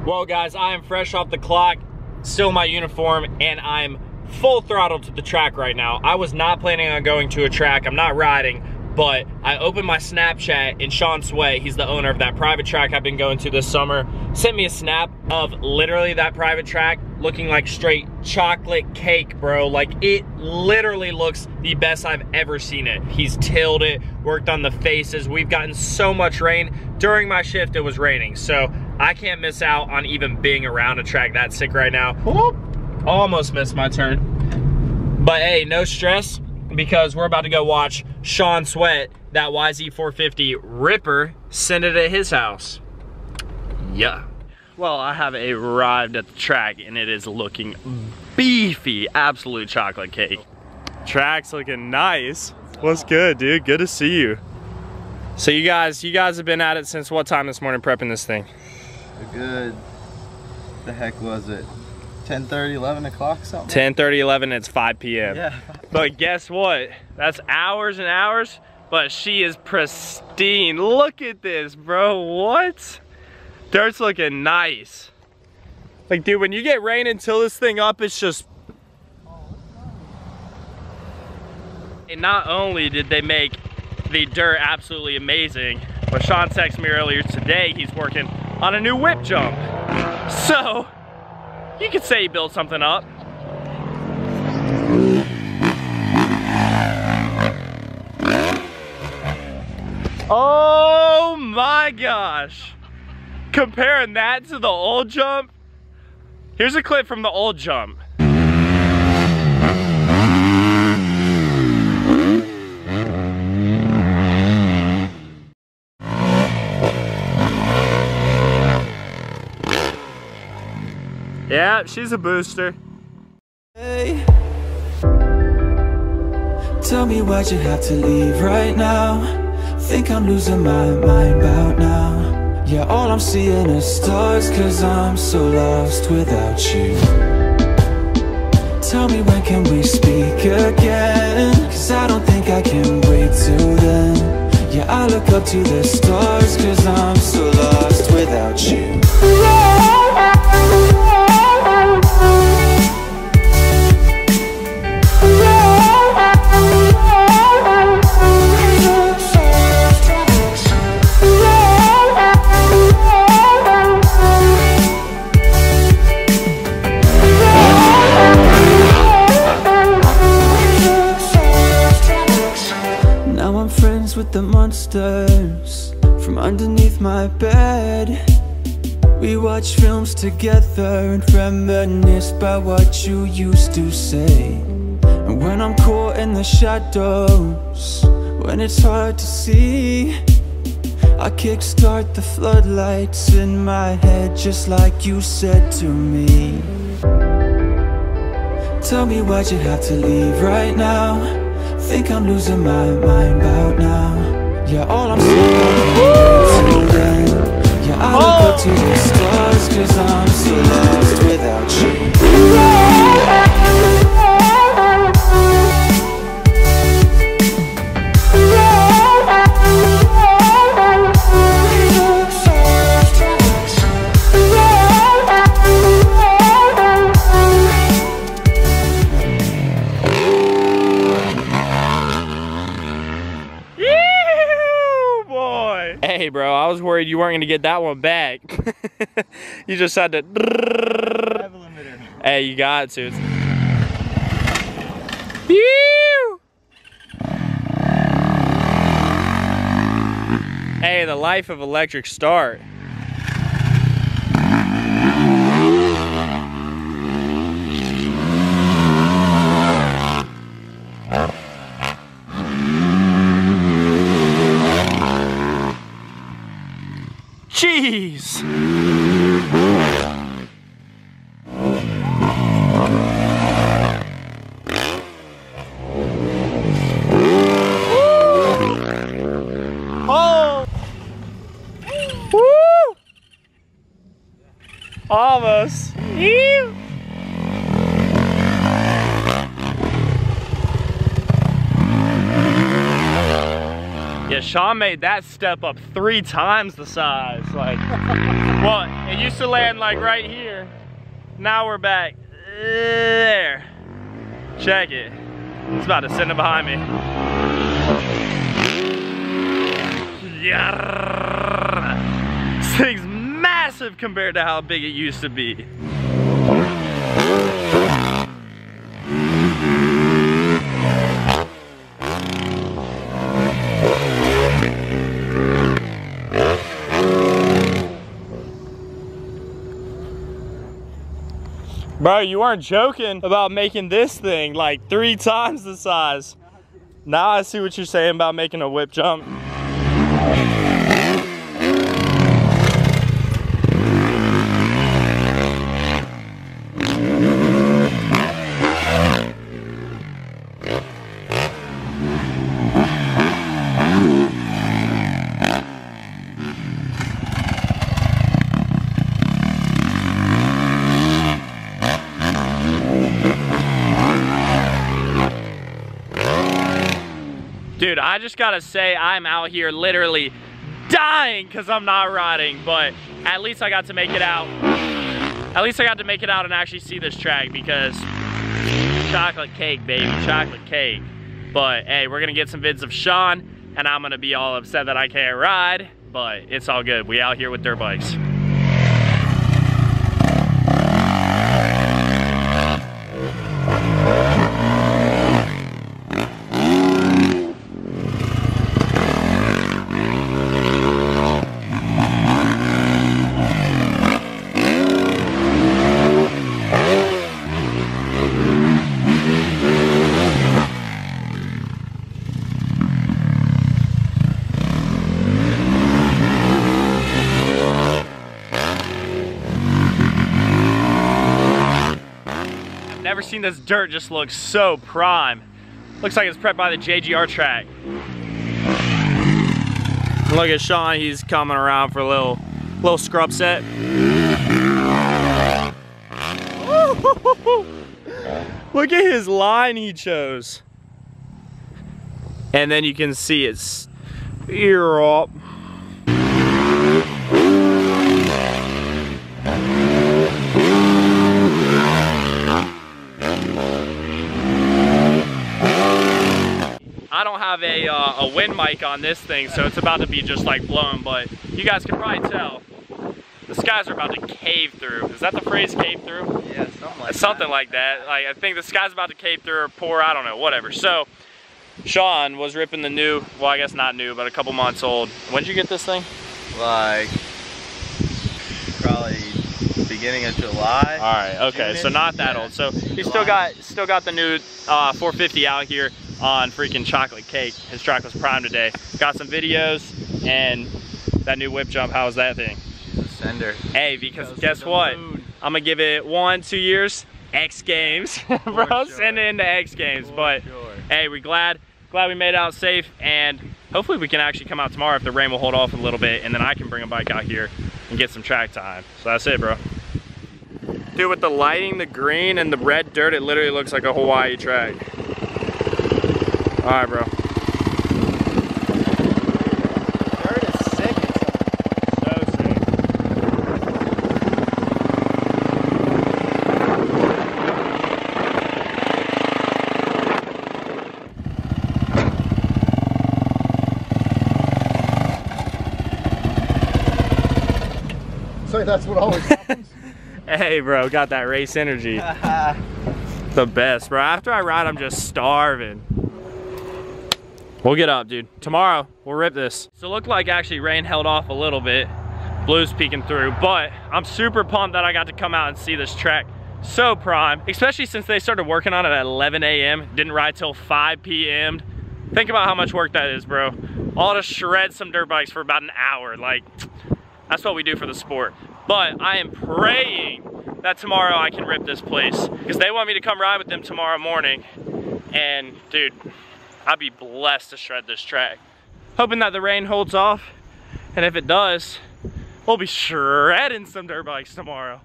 Well guys, I am fresh off the clock, still in my uniform, and I'm full throttle to the track right now. I was not planning on going to a track, I'm not riding, but I opened my Snapchat and Sean Sway, he's the owner of that private track I've been going to this summer, sent me a snap of literally that private track looking like straight chocolate cake, bro. Like, it literally looks the best I've ever seen it. He's tilled it, worked on the faces. We've gotten so much rain. During my shift, it was raining, so I can't miss out on even being around a track that sick right now. Whoop. Almost missed my turn. But hey, no stress, because we're about to go watch Sean Sweat, that YZ450 Ripper, send it at his house. Yeah. Well, I have arrived at the track and it is looking beefy, absolute chocolate cake. Track's looking nice. What's good, dude? Good to see you. So you guys have been at it since what time this morning prepping this thing? Good. The heck was it? 10:30, 11 o'clock something? 10:30, 11, it's 5 p.m. Yeah. But guess what? That's hours and hours, but she is pristine. Look at this, bro. What? Dirt's looking nice. Like, dude, when you get rain and till this thing up, it's just... And not only did they make the dirt absolutely amazing, but Sean texted me earlier today, he's working on a new whip jump. So, you could say he built something up. Oh my gosh. Comparing that to the old jump, here's a clip from the old jump. Yeah, she's a booster. Hey, tell me why'd you have to leave right now? Think I'm losing my mind about now. Yeah, all I'm seeing is stars, cause I'm so lost without you. Tell me when can we speak again? Cause I don't think I can wait till then. Yeah, I look up to the stars, cause I'm so lost without you. With the monsters from underneath my bed, we watch films together and reminisce about what you used to say. And when I'm caught in the shadows, when it's hard to see, I kickstart the floodlights in my head, just like you said to me. Tell me why'd you have to leave right now? Think I'm losing my mind about now. Yeah, all I'm seeing is then. Yeah, I look up to the stars, cause I'm so lost without you. Hey bro, I was worried you weren't gonna get that one back. You just had to. Hey, you got to. Hey, the life of electric start. Jeez! Oh! Woo! Almost. Ew. Yeah, Sean made that step up 3 times the size. Like, well, it used to land like right here. Now we're back there. Check it. It's about to send it behind me. Yeah. This thing's massive compared to how big it used to be. Bro, you weren't joking about making this thing like 3 times the size. Now I see what you're saying about making a whip jump. Dude, I just gotta say, I'm out here literally dying because I'm not riding, but at least I got to make it out. At least I got to make it out and actually see this track, because chocolate cake, baby, chocolate cake. But hey, we're gonna get some vids of Sean, and I'm gonna be all upset that I can't ride, but it's all good. We out here with dirt bikes. Never seen this dirt just look so prime. Looks like it's prepped by the JGR track. Look at Sean, he's coming around for a little scrub set. Look at his line he chose. And then you can see it's ear up. I don't have a wind mic on this thing, so it's about to be just like blowing, but you guys can probably tell the skies are about to cave through. Is that the phrase, cave through? Yeah, something like that. Like, I think the sky's about to cave through or pour, I don't know, whatever. So Sean was ripping the new, well, I guess not new, but a couple months old. When did you get this thing? Like, probably beginning of July. All right, okay, so not that old. So he still got the new 450 out here on freaking chocolate cake. His track was prime today. Got some videos, and that new whip jump, how was that thing? Sender. Hey, because guess what? I'm gonna give it 1-2 years, X Games, bro. Sure. Send it into X Games. But sure. Hey, we glad we made it out safe, and hopefully we can actually come out tomorrow if the rain will hold off a little bit, and then I can bring a bike out here and get some track time. So that's it, bro. Dude, with the lighting, the green, and the red dirt, it literally looks like a Hawaii track. All right, bro. Dirt is sick. So sick. So that's what always happens. Hey, bro, got that race energy. The best, bro. After I ride, I'm just starving. We'll get up, dude. Tomorrow, we'll rip this. So it looked like actually rain held off a little bit. Blue's peeking through, but I'm super pumped that I got to come out and see this track. So prime, especially since they started working on it at 11 a.m. Didn't ride till 5 p.m. Think about how much work that is, bro. All to shred some dirt bikes for about an hour. Like, that's what we do for the sport. But I am praying that tomorrow I can rip this place, because they want me to come ride with them tomorrow morning. And dude, I'd be blessed to shred this track. Hoping that the rain holds off, and if it does, we'll be shredding some dirt bikes tomorrow.